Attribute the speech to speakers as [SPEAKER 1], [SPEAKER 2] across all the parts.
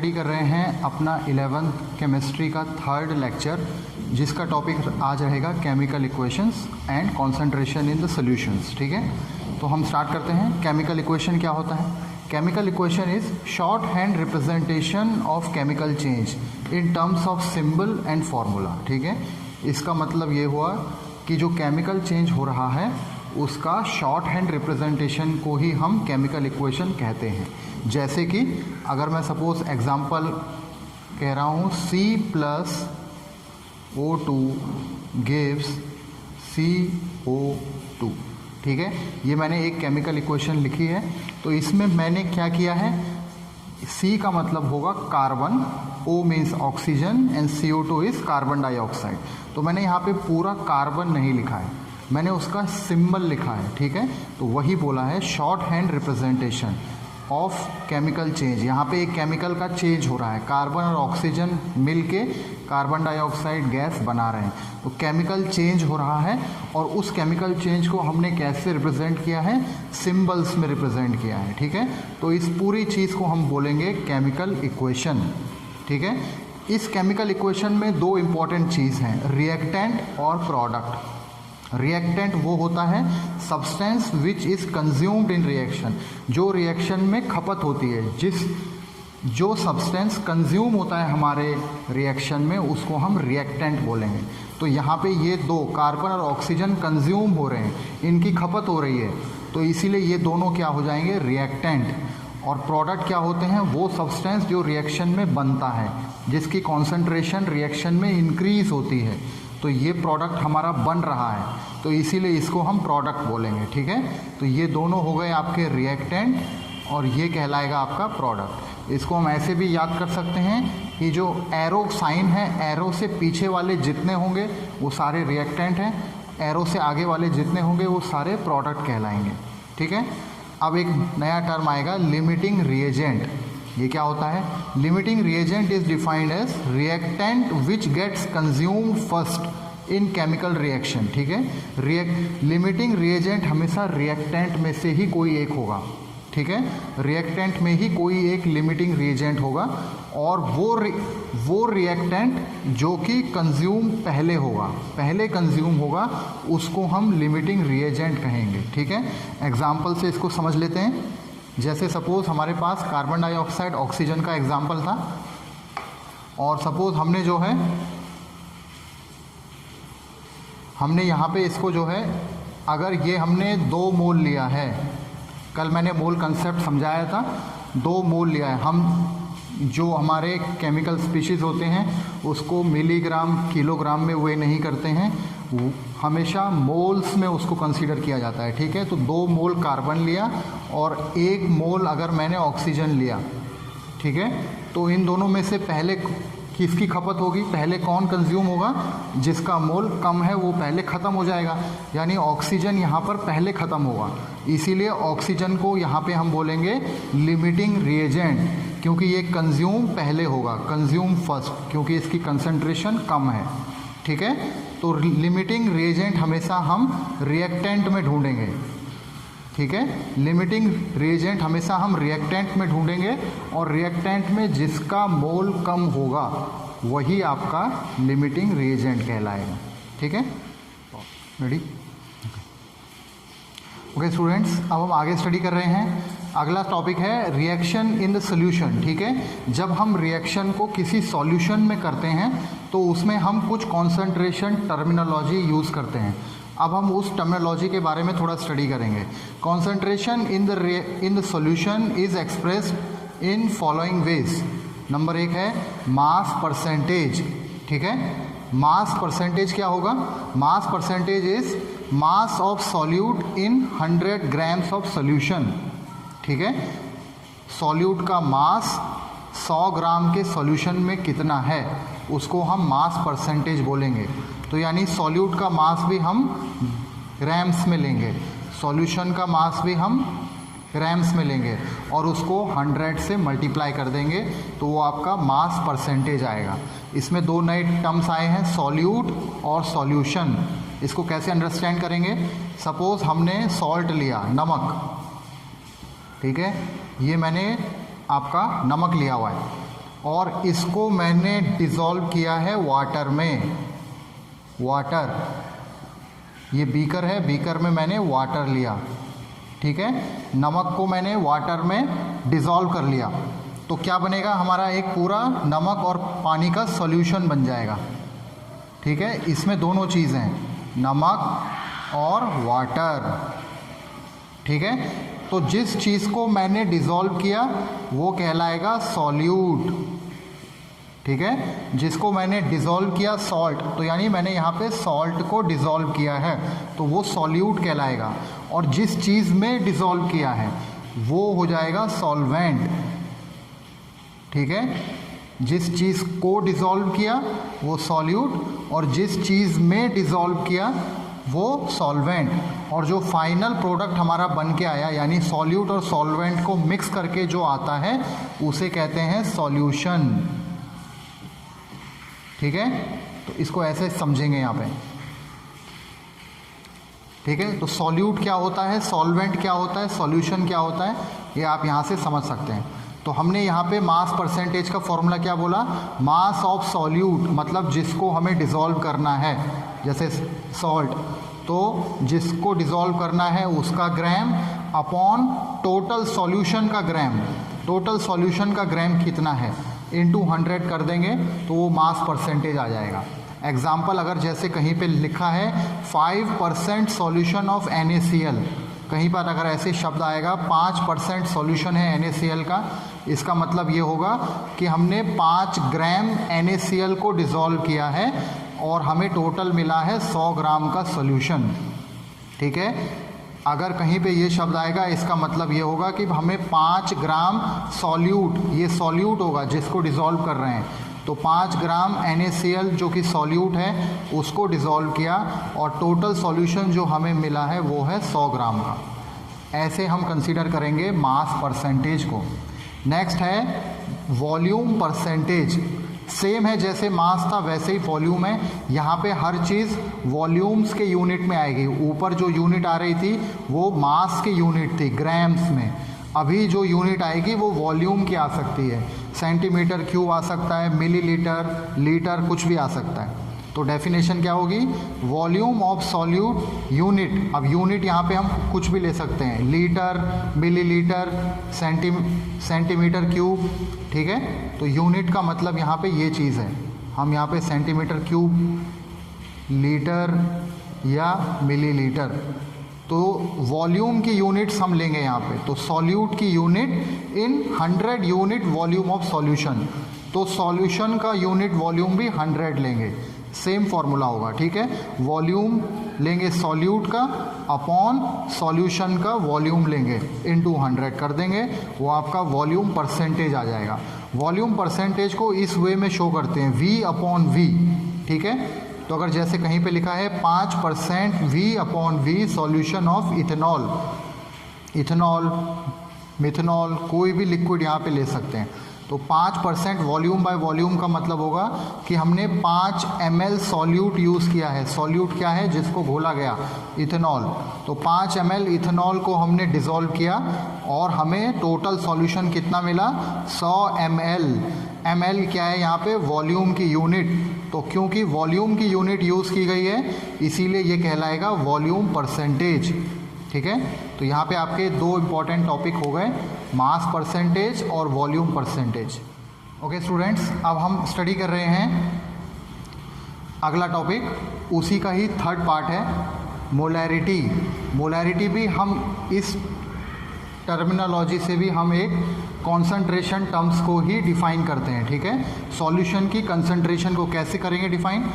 [SPEAKER 1] Study कर रहे हैं अपना 11th केमिस्ट्री का थर्ड लेक्चर, जिसका टॉपिक आज रहेगा chemical equations and concentration in the solutions. ठीक है, तो हम स्टार्ट करते हैं। केमिकल इक्वेशन क्या होता है? Chemical equation is short hand representation of chemical change in terms of symbol and formula. ठीक है, इसका मतलब ये हुआ कि जो केमिकल चेंज हो रहा है उसका शॉर्ट हैंड रिप्रेजेंटेशन को ही हम केमिकल इक्वेशन कहते हैं। जैसे कि अगर मैं सपोज एग्जांपल कह रहा हूँ C+O2 गिव्स CO2। ठीक है, ये मैंने एक केमिकल इक्वेशन लिखी है। तो इसमें मैंने क्या किया है, C का मतलब होगा carbon, O means oxygen and CO2 is carbon dioxide. तो मैंने यहाँ पे पूरा कार्बन नहीं लिखा है, मैंने उसका सिंबल लिखा है। ठीक है, तो वही बोला है short hand representation of chemical change. यहाँ पे एक केमिकल का चेंज हो रहा है, कार्बन और ऑक्सीजन मिलके कार्बन डाइऑक्साइड गैस बना रहे हैं। तो केमिकल चेंज हो रहा है और उस केमिकल चेंज को हमने कैसे रिप्रेजेंट किया है, सिंबल्स में रिप्रेजेंट किया है। ठीक है, तो इस पूरी चीज़ को हम बोलेंगे केमिकल इक्वेशन। ठीक है, इस केमिकल इक्वेशन में दो इम्पॉर्टेंट चीज़ हैं, रिएक्टेंट और प्रोडक्ट। रिएक्टेंट वो होता है substance which is consumed in reaction, जो रिएक्शन में खपत होती है। जो सब्सटेंस कंज्यूम होता है हमारे रिएक्शन में उसको हम रिएक्टेंट बोलेंगे। तो यहाँ पे ये दो कार्बन और ऑक्सीजन कंज्यूम हो रहे हैं, इनकी खपत हो रही है, तो इसीलिए ये दोनों क्या हो जाएंगे, रिएक्टेंट। और प्रोडक्ट क्या होते हैं, वो सब्सटेंस जो रिएक्शन में बनता है, जिसकी कॉन्सेंट्रेशन रिएक्शन में इंक्रीज होती है। तो ये प्रोडक्ट हमारा बन रहा है, तो इसीलिए इसको हम प्रोडक्ट बोलेंगे। ठीक है, तो ये दोनों हो गए आपके रिएक्टेंट और ये कहलाएगा आपका प्रोडक्ट। इसको हम ऐसे भी याद कर सकते हैं कि जो एरो साइन है, एरो से पीछे वाले जितने होंगे वो सारे रिएक्टेंट हैं, एरो से आगे वाले जितने होंगे वो सारे प्रोडक्ट कहलाएंगे। ठीक है, अब एक नया टर्म आएगा, लिमिटिंग रिएजेंट। ये क्या होता है? Limiting reagent is defined as reactant which gets consumed first in chemical reaction. ठीक है, लिमिटिंग रिएजेंट हमेशा रिएक्टेंट में से ही कोई एक होगा। ठीक है, रिएक्टेंट में ही कोई एक लिमिटिंग रिएजेंट होगा और वो रिएक्टेंट जो कि कंज्यूम पहले कंज्यूम होगा उसको हम लिमिटिंग रिएजेंट कहेंगे। ठीक है, एग्जाम्पल से इसको समझ लेते हैं। जैसे सपोज हमारे पास कार्बन डाइऑक्साइड ऑक्सीजन का एग्जाम्पल था और सपोज हमने जो है हमने यहाँ पे इसको जो है, अगर ये हमने 2 मोल लिया है, कल मैंने मोल कंसेप्ट समझाया था, 2 मोल लिया है। हम जो हमारे केमिकल स्पीशीज़ होते हैं उसको मिलीग्राम किलोग्राम में वे नहीं करते हैं, हमेशा मोल्स में उसको कंसीडर किया जाता है। ठीक है, तो 2 मोल कार्बन लिया और 1 मोल अगर मैंने ऑक्सीजन लिया, ठीक है, तो इन दोनों में से पहले किसकी खपत होगी, पहले कौन कंज्यूम होगा, जिसका मोल कम है वो पहले ख़त्म हो जाएगा, यानी ऑक्सीजन यहाँ पर पहले ख़त्म होगा। इसीलिए ऑक्सीजन को यहाँ पे हम बोलेंगे लिमिटिंग रिएजेंट, क्योंकि ये कंज्यूम पहले होगा, कंज्यूम फर्स्ट, क्योंकि इसकी कंसंट्रेशन कम है। ठीक है, तो लिमिटिंग रिएजेंट हमेशा हम रिएक्टेंट में ढूंढेंगे। ठीक है, लिमिटिंग रिएजेंट हमेशा हम रिएक्टेंट में ढूंढेंगे और रिएक्टेंट में जिसका मोल कम होगा वही आपका लिमिटिंग रिएजेंट कहलाएगा। ठीक है, रेडी? ओके स्टूडेंट्स, अब हम आगे स्टडी कर रहे हैं। अगला टॉपिक है रिएक्शन इन द सॉल्यूशन। ठीक है, जब हम रिएक्शन को किसी सॉल्यूशन में करते हैं तो उसमें हम कुछ कॉन्सेंट्रेशन टर्मिनोलॉजी यूज़ करते हैं। अब हम उस टर्मिनोलॉजी के बारे में थोड़ा स्टडी करेंगे। Concentration in the solution is expressed in following veg. Number 1 है मास परसेंटेज। ठीक है, मास परसेंटेज क्या होगा? Mass percentage is mass of solute in 100 grams of solution. ठीक है, सॉल्यूट का मास 100 ग्राम के सॉल्यूशन में कितना है उसको हम मास परसेंटेज बोलेंगे। तो यानी सॉल्यूट का मास भी हम ग्राम्स में लेंगे, सॉल्यूशन का मास भी हम ग्राम्स में लेंगे और उसको 100 से मल्टीप्लाई कर देंगे तो वो आपका मास परसेंटेज आएगा। इसमें 2 नए टर्म्स आए हैं, सॉल्यूट और सॉल्यूशन। इसको कैसे अंडरस्टैंड करेंगे? सपोज हमने सॉल्ट लिया, नमक। ठीक है, ये मैंने आपका नमक लिया हुआ है और इसको मैंने डिसॉल्व किया है वाटर में। वाटर, ये बीकर है, बीकर में मैंने वाटर लिया, ठीक है। नमक को मैंने वाटर में डिसॉल्व कर लिया, तो क्या बनेगा हमारा, एक पूरा नमक और पानी का सॉल्यूशन बन जाएगा, ठीक है। इसमें दोनों चीज़ें हैं, नमक और वाटर, ठीक है। तो जिस चीज़ को मैंने डिसॉल्व किया वो कहलाएगा सॉल्यूट, ठीक है। जिसको मैंने डिसॉल्व किया सॉल्ट, तो यानी मैंने यहाँ पे सॉल्ट को डिसॉल्व किया है तो वो सॉल्यूट कहलाएगा। और जिस चीज़ में डिसॉल्व किया है वो हो जाएगा सॉल्वेंट, ठीक है। जिस चीज़ को डिसॉल्व किया वो सॉल्यूट और जिस चीज़ में डिसॉल्व किया वो सॉल्वेंट। और जो फाइनल प्रोडक्ट हमारा बन के आया यानी सॉल्यूट और सॉल्वेंट को मिक्स करके जो आता है उसे कहते हैं सॉल्यूशन, ठीक है। तो इसको ऐसे समझेंगे यहाँ पे, ठीक है। तो सॉल्यूट क्या होता है, सॉल्वेंट क्या होता है, सॉल्यूशन क्या होता है, ये आप यहाँ से समझ सकते हैं। तो हमने यहाँ पे मास परसेंटेज का फॉर्मूला क्या बोला, मास ऑफ सॉल्यूट, मतलब जिसको हमें डिसॉल्व करना है, जैसे सॉल्ट, तो जिसको डिसॉल्व करना है उसका ग्राम अपॉन टोटल सॉल्यूशन का ग्राम, टोटल सॉल्यूशन का ग्राम कितना है इनटू 100 कर देंगे तो वो मास परसेंटेज आ जाएगा। एग्जाम्पल अगर जैसे कहीं पे लिखा है 5% सॉल्यूशन ऑफ NaCl, कहीं पर अगर ऐसे शब्द आएगा 5% सॉल्यूशन है NaCl का, इसका मतलब ये होगा कि हमने 5 ग्राम NaCl को डिसॉल्व किया है और हमें टोटल मिला है 100 ग्राम का सॉल्यूशन, ठीक है। अगर कहीं पे ये शब्द आएगा इसका मतलब ये होगा कि हमें 5 ग्राम सॉल्यूट, ये सॉल्यूट होगा जिसको डिसॉल्व कर रहे हैं, तो 5 ग्राम NaCl जो कि सॉल्यूट है उसको डिसॉल्व किया और टोटल सॉल्यूशन जो हमें मिला है वो है 100 ग्राम का। ऐसे हम कंसीडर करेंगे मास परसेंटेज को। नेक्स्ट है वॉल्यूम परसेंटेज। सेम है, जैसे मास था वैसे ही वॉल्यूम है। यहाँ पे हर चीज़ वॉल्यूम्स के यूनिट में आएगी। ऊपर जो यूनिट आ रही थी वो मास की यूनिट थी ग्राम्स में, अभी जो यूनिट आएगी वो वॉल्यूम की आ सकती है, सेंटीमीटर क्यूब आ सकता है, मिलीलीटर, लीटर, कुछ भी आ सकता है। तो डेफिनेशन क्या होगी, वॉल्यूम ऑफ सॉल्यूट यूनिट। अब यूनिट यहाँ पे हम कुछ भी ले सकते हैं, लीटर, मिलीलीटर, सेंटीमीटर क्यूब, ठीक है। तो यूनिट का मतलब यहाँ पे ये चीज़ है, हम यहाँ पे सेंटीमीटर क्यूब, लीटर या मिलीलीटर, तो वॉल्यूम की यूनिट्स हम लेंगे यहाँ पे। तो सॉल्यूट की unit in 100 unit volume of solution, तो सॉल्यूशन का यूनिट वॉल्यूम भी 100 लेंगे, सेम फॉर्मूला होगा, ठीक है। वॉल्यूम लेंगे सॉल्यूट का अपॉन सॉल्यूशन का वॉल्यूम लेंगे इनटू 100 कर देंगे, वो आपका वॉल्यूम परसेंटेज आ जाएगा। वॉल्यूम परसेंटेज को इस वे में शो करते हैं V अपॉन V, ठीक है। तो अगर जैसे कहीं पे लिखा है 5% V upon V solution of ethanol, ethanol, methanol, कोई भी लिक्विड यहाँ पे ले सकते हैं, तो 5% वॉल्यूम बाय वॉल्यूम का मतलब होगा कि हमने 5 ml सॉल्यूट यूज़ किया है। सॉल्यूट क्या है, जिसको घोला गया, इथेनॉल। तो 5 ml इथेनॉल को हमने डिसॉल्व किया और हमें टोटल सॉल्यूशन कितना मिला, 100 ml। ml क्या है यहाँ पे, वॉल्यूम की यूनिट। तो क्योंकि वॉल्यूम की यूनिट यूज़ की गई है इसीलिए ये कहलाएगा वॉल्यूम परसेंटेज, ठीक है। तो यहाँ पे आपके दो इम्पॉर्टेंट टॉपिक हो गए, मास परसेंटेज और वॉल्यूम परसेंटेज। ओके स्टूडेंट्स, अब हम स्टडी कर रहे हैं अगला टॉपिक, उसी का ही थर्ड पार्ट है मोलैरिटी। मोलैरिटी भी हम इस टर्मिनोलॉजी से भी हम एक कॉन्सेंट्रेशन टर्म्स को ही डिफाइन करते हैं, ठीक है। सॉल्यूशन की कंसंट्रेशन को कैसे करेंगे define,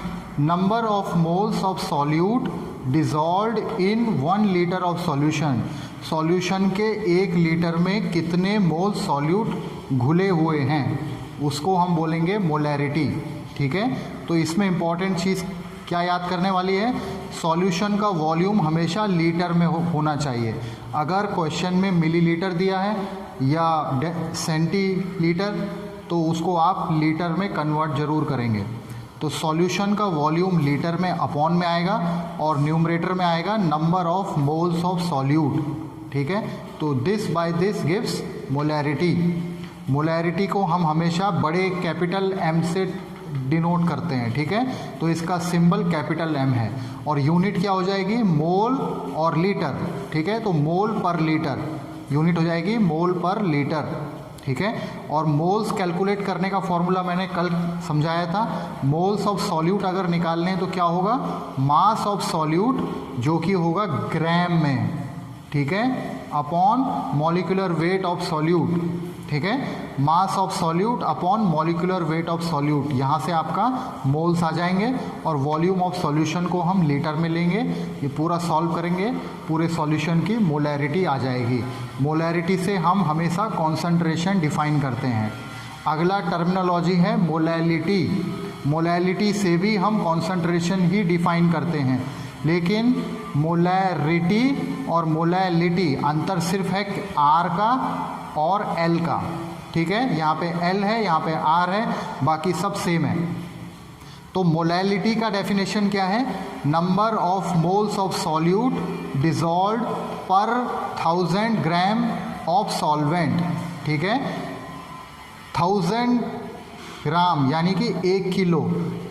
[SPEAKER 1] number of moles of solute dissolved in 1 litre of solution. Solution के 1 लीटर में कितने मोल सॉल्यूट घुले हुए हैं उसको हम बोलेंगे मोलैरिटी, ठीक है। तो इसमें इंपॉर्टेंट चीज़ क्या याद करने वाली है, सॉल्यूशन का वॉल्यूम हमेशा लीटर में होना चाहिए। अगर क्वेश्चन में मिलीलीटर दिया है या सेंटीलीटर तो उसको आप लीटर में कन्वर्ट जरूर करेंगे। तो सॉल्यूशन का वॉल्यूम लीटर में अपॉन में आएगा और न्यूमरेटर में आएगा number of moles of solute, ठीक है। तो this by this gives molarity. Molarity को हम हमेशा बड़े कैपिटल एम से डिनोट करते हैं, ठीक है। तो इसका सिंबल कैपिटल एम है और यूनिट क्या हो जाएगी, मोल और लीटर, ठीक है। तो मोल पर लीटर यूनिट हो जाएगी मोल पर लीटर, ठीक है। और मोल्स कैलकुलेट करने का फॉर्मूला मैंने कल समझाया था। मोल्स ऑफ सॉल्यूट अगर निकालने हैं तो क्या होगा, मास ऑफ सॉल्यूट जो कि होगा ग्राम में, ठीक है, upon molecular weight of solute, ठीक है। Mass of solute upon molecular weight of solute, यहाँ से आपका मोल्स आ जाएंगे और वॉल्यूम ऑफ सॉल्यूशन को हम लीटर में लेंगे। ये पूरा सॉल्व करेंगे, पूरे सॉल्यूशन की मोलैरिटी आ जाएगी। मोलैरिटी से हम हमेशा कॉन्सेंट्रेशन डिफाइन करते हैं। अगला टर्मिनोलॉजी है मोलैलिटी। मोलैलिटी से भी हम कॉन्सेंट्रेशन ही डिफाइन करते हैं, लेकिन मोलैरिटी और मोलैलिटी अंतर सिर्फ है आर का और एल का, ठीक है। यहाँ पे एल है, यहाँ पे आर है, बाकी सब सेम है। तो मोलैलिटी का डेफिनेशन क्या है, number of moles of solute dissolved पर 1000 ग्राम ऑफ सॉल्वेंट, ठीक है। 1000 ग्राम यानी कि 1 किलो,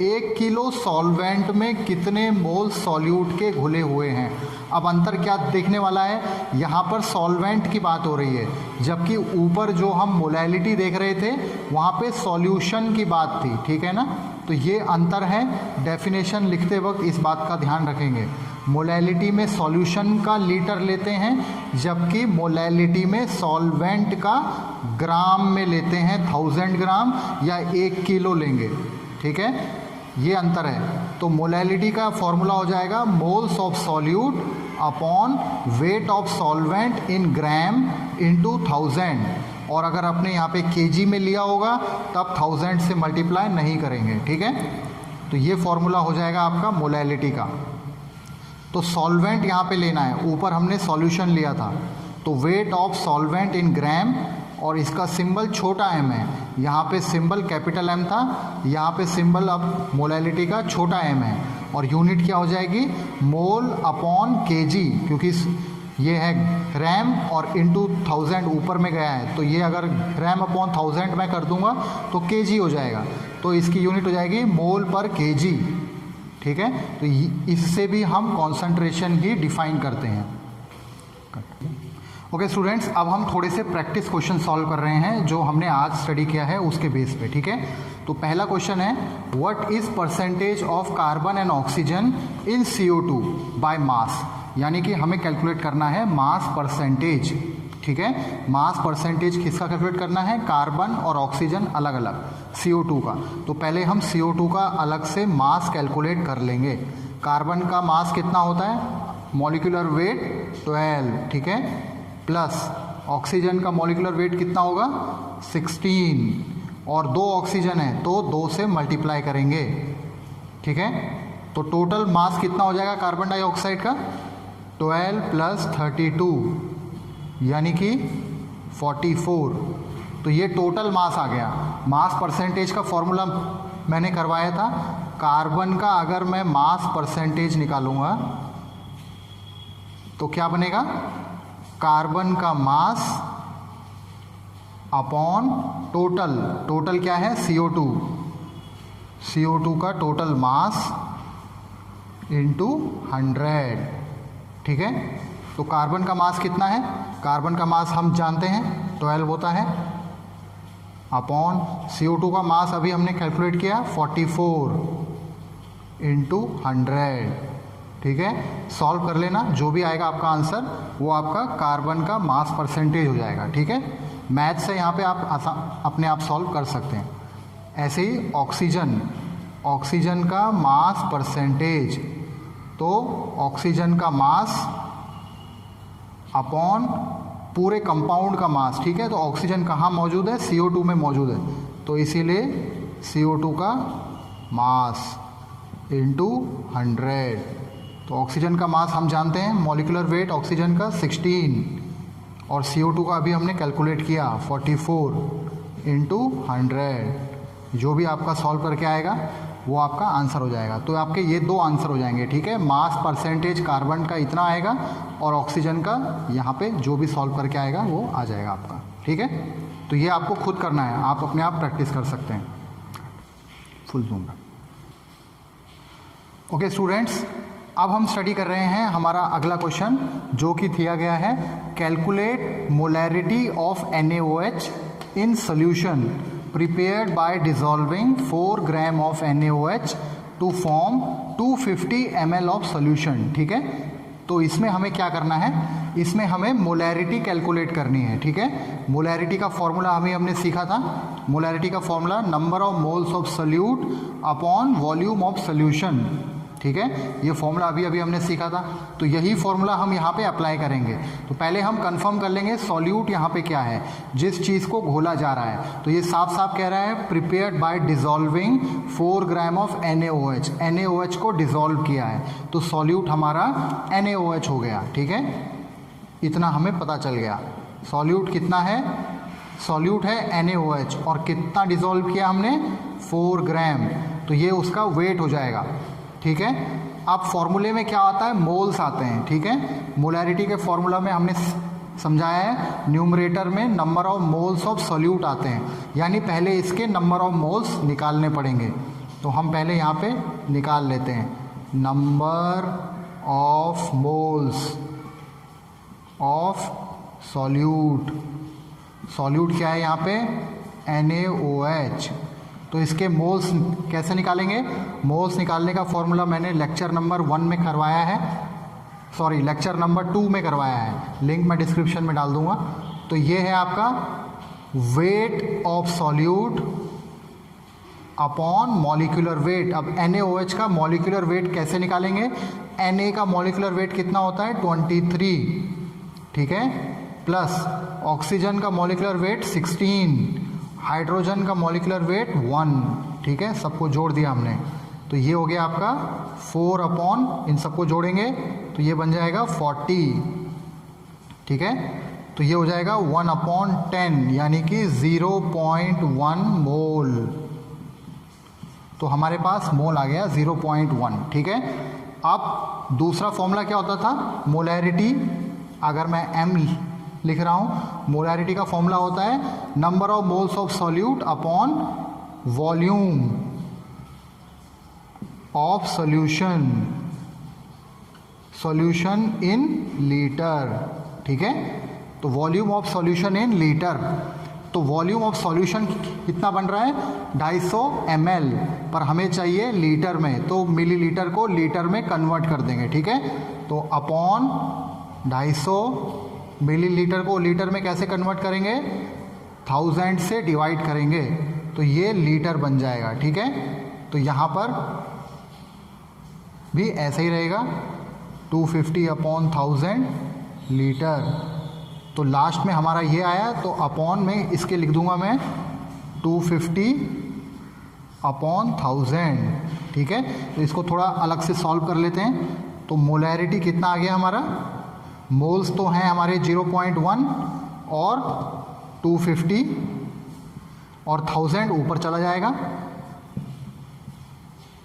[SPEAKER 1] 1 किलो सॉल्वेंट में कितने मोल सॉल्यूट के घुले हुए हैं। अब अंतर क्या देखने वाला है, यहाँ पर सॉल्वेंट की बात हो रही है, जबकि ऊपर जो हम मोलैलिटी देख रहे थे वहाँ पे सॉल्यूशन की बात थी, ठीक है ना। तो ये अंतर है, डेफिनेशन लिखते वक्त इस बात का ध्यान रखेंगे। मोलैलिटी में सॉल्यूशन का लीटर लेते हैं, जबकि मोलैलिटी में सॉल्वेंट का ग्राम में लेते हैं, 1000 ग्राम या 1 किलो लेंगे, ठीक है। ये अंतर है। तो मोलैलिटी का फॉर्मूला हो जाएगा moles of solute upon weight of solvent in gram into 1000, और अगर आपने यहाँ पे केजी में लिया होगा तब 1000 से मल्टीप्लाई नहीं करेंगे, ठीक है। तो ये फॉर्मूला हो जाएगा आपका मोलैलिटी का। तो सॉल्वेंट यहाँ पे लेना है, ऊपर हमने सॉल्यूशन लिया था, तो वेट ऑफ सॉल्वेंट इन ग्राम, और इसका सिंबल छोटा एम है, यहाँ पे सिंबल कैपिटल एम था, यहाँ पे सिंबल अब मोलैलिटी का छोटा एम है, और यूनिट क्या हो जाएगी, मोल अपॉन केजी, क्योंकि ये है ग्राम और इंटू 1000 ऊपर में गया है, तो ये अगर ग्राम अपॉन 1000 मैं कर दूंगा तो केजी हो जाएगा, तो इसकी यूनिट हो जाएगी मोल पर केजी, ठीक है। तो इससे भी हम कॉन्सेंट्रेशन ही डिफाइन करते हैं। ओके स्टूडेंट्स, अब हम थोड़े से प्रैक्टिस क्वेश्चन सॉल्व कर रहे हैं जो हमने आज स्टडी किया है उसके बेस पे, ठीक है। तो पहला क्वेश्चन है, what is percentage of carbon and oxygen in CO2 by mass, यानी कि हमें कैलकुलेट करना है मास परसेंटेज, ठीक है। मास परसेंटेज किसका कैलकुलेट करना है, कार्बन और ऑक्सीजन अलग अलग, CO2 का। तो पहले हम CO2 का अलग से मास कैलकुलेट कर लेंगे। कार्बन का मास कितना होता है, मॉलिक्यूलर वेट 12, ठीक है, प्लस ऑक्सीजन का मॉलिक्यूलर वेट कितना होगा 16, और 2 ऑक्सीजन है तो 2 से मल्टीप्लाई करेंगे, ठीक है। तो टोटल मास कितना हो जाएगा कार्बन डाइऑक्साइड का, 12 प्लस 32 यानी कि 44। तो ये टोटल मास आ गया। मास परसेंटेज का फॉर्मूला मैंने करवाया था, कार्बन का अगर मैं मास परसेंटेज निकालूंगा तो क्या बनेगा, कार्बन का मास अपॉन टोटल, टोटल क्या है CO2, CO2 का टोटल मास इंटू 100, ठीक है। तो कार्बन का मास कितना है, कार्बन का मास हम जानते हैं 12 होता है, अपॉन CO2 का मास अभी हमने कैलकुलेट किया 44 इंटू 100, ठीक है। सॉल्व कर लेना, जो भी आएगा आपका आंसर वो आपका कार्बन का मास परसेंटेज हो जाएगा, ठीक है। मैथ से यहाँ पे आप अपने आप सॉल्व कर सकते हैं। ऐसे ही ऑक्सीजन, ऑक्सीजन का मास परसेंटेज, तो ऑक्सीजन का मास अपॉन पूरे कंपाउंड का मास, ठीक है। तो ऑक्सीजन कहाँ मौजूद है, CO2 में मौजूद है, तो इसीलिए CO2 का मास इंटू 100। तो ऑक्सीजन का मास हम जानते हैं, मॉलिक्यूलर वेट ऑक्सीजन का 16, और CO2 का अभी हमने कैलकुलेट किया 44 इंटू 100। जो भी आपका सॉल्व करके आएगा वो आपका आंसर हो जाएगा। तो आपके ये 2 आंसर हो जाएंगे, ठीक है। मास परसेंटेज कार्बन का इतना आएगा और ऑक्सीजन का यहाँ पे जो भी सॉल्व करके आएगा वो आ जाएगा आपका, ठीक है। तो तो ये आपको खुद करना है, आप अपने आप प्रैक्टिस कर सकते हैं। फुल जूम में। ओके स्टूडेंट्स, अब हम स्टडी कर रहे हैं हमारा अगला क्वेश्चन, जो कि दिया गया है calculate molarity of NaOH in solution prepared by dissolving 4 gram of NaOH to form 250 ml of solution. ठीक है, तो इसमें हमें क्या करना है, इसमें हमें मोलैरिटी कैलकुलेट करनी है। ठीक है, मोलैरिटी का फॉर्मूला हमने सीखा था। मोलैरिटी का formula number of moles of solute upon volume of solution. ठीक है, ये फॉर्मूला अभी हमने सीखा था, तो यही फॉर्मूला हम यहाँ पे अप्लाई करेंगे। तो पहले हम कंफर्म कर लेंगे सॉल्यूट यहाँ पे क्या है, जिस चीज़ को घोला जा रहा है। तो ये साफ साफ कह रहा है prepared by dissolving 4 gram of NaOH। NaOH को डिसॉल्व किया है, तो सॉल्यूट हमारा NaOH हो गया। ठीक है, इतना हमें पता चल गया। सॉल्यूट कितना है, सॉल्यूट है NaOH, और कितना डिसॉल्व किया हमने, 4 ग्राम, तो ये उसका वेट हो जाएगा। ठीक है, अब फॉर्मूले में क्या आता है, मोल्स आते हैं। ठीक है, मोलैरिटी के फॉर्मूला में हमने समझाया है न्यूमरेटर में number of moles of solute आते हैं, यानी पहले इसके नंबर ऑफ मोल्स निकालने पड़ेंगे। तो हम पहले यहाँ पे निकाल लेते हैं number of moles of solute. Solute क्या है यहाँ पे, NaOH। तो इसके मोल्स कैसे निकालेंगे, मोल्स निकालने का फॉर्मूला मैंने लेक्चर नंबर 1 में करवाया है, सॉरी लेक्चर नंबर 2 में करवाया है, लिंक मैं डिस्क्रिप्शन में डाल दूंगा। तो ये है आपका weight of solute upon molecular weight. अब NaOH का मॉलिक्यूलर वेट कैसे निकालेंगे, Na का मॉलिक्यूलर वेट कितना होता है, 23। ठीक है, प्लस ऑक्सीजन का मॉलिक्यूलर वेट 16, हाइड्रोजन का मॉलिक्यूलर वेट 1। ठीक है, सबको जोड़ दिया हमने, तो ये हो गया आपका 4 अपॉन, इन सबको जोड़ेंगे तो ये बन जाएगा 40। ठीक है, तो ये हो जाएगा 1 अपॉन 10, यानी कि 0.1 मोल। तो हमारे पास मोल आ गया 0.1। ठीक है, अब दूसरा फॉर्मूला क्या होता था, मोलैरिटी, अगर मैं M लिख रहा हूँ, मोलैरिटी का फॉर्मूला होता है number of moles of solute upon volume of solution, solution in litre. ठीक है, तो volume of solution in litre, तो वॉल्यूम ऑफ सॉल्यूशन कितना बन रहा है, 250 ml, पर हमें चाहिए लीटर में, तो मिलीलीटर को लीटर में कन्वर्ट कर देंगे। ठीक है, तो अपॉन 250 मिलीलीटर को लीटर में कैसे कन्वर्ट करेंगे, 1000 से डिवाइड करेंगे, तो ये लीटर बन जाएगा। ठीक है, तो यहाँ पर भी ऐसे ही रहेगा 250 अपॉन 1000 लीटर। तो लास्ट में हमारा ये आया, तो अपॉन में इसके लिख दूंगा मैं 250 अपॉन 1000। ठीक है, तो इसको थोड़ा अलग से सॉल्व कर लेते हैं। तो मोलैरिटी कितना आ गया हमारा, मोल्स तो हैं हमारे 0.1 और 250 और 1000 ऊपर चला जाएगा।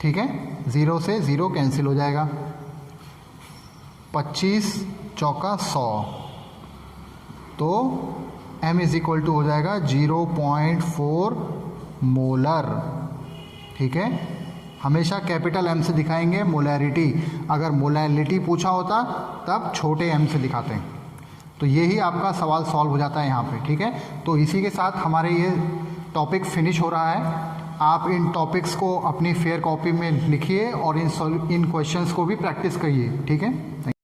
[SPEAKER 1] ठीक है, 0 से 0 कैंसिल हो जाएगा, 25 चौका 100, तो M इज इक्वल टू हो जाएगा 0.4 मोलर। ठीक है, हमेशा कैपिटल M से दिखाएंगे मोलैरिटी, अगर मोलैरिटी पूछा होता तब छोटे m से दिखाते हैं। तो यही आपका सवाल सॉल्व हो जाता है यहाँ पे। ठीक है, तो इसी के साथ हमारे ये टॉपिक फिनिश हो रहा है। आप इन टॉपिक्स को अपनी फेयर कॉपी में लिखिए और इन क्वेश्चंस को भी प्रैक्टिस करिए। ठीक है।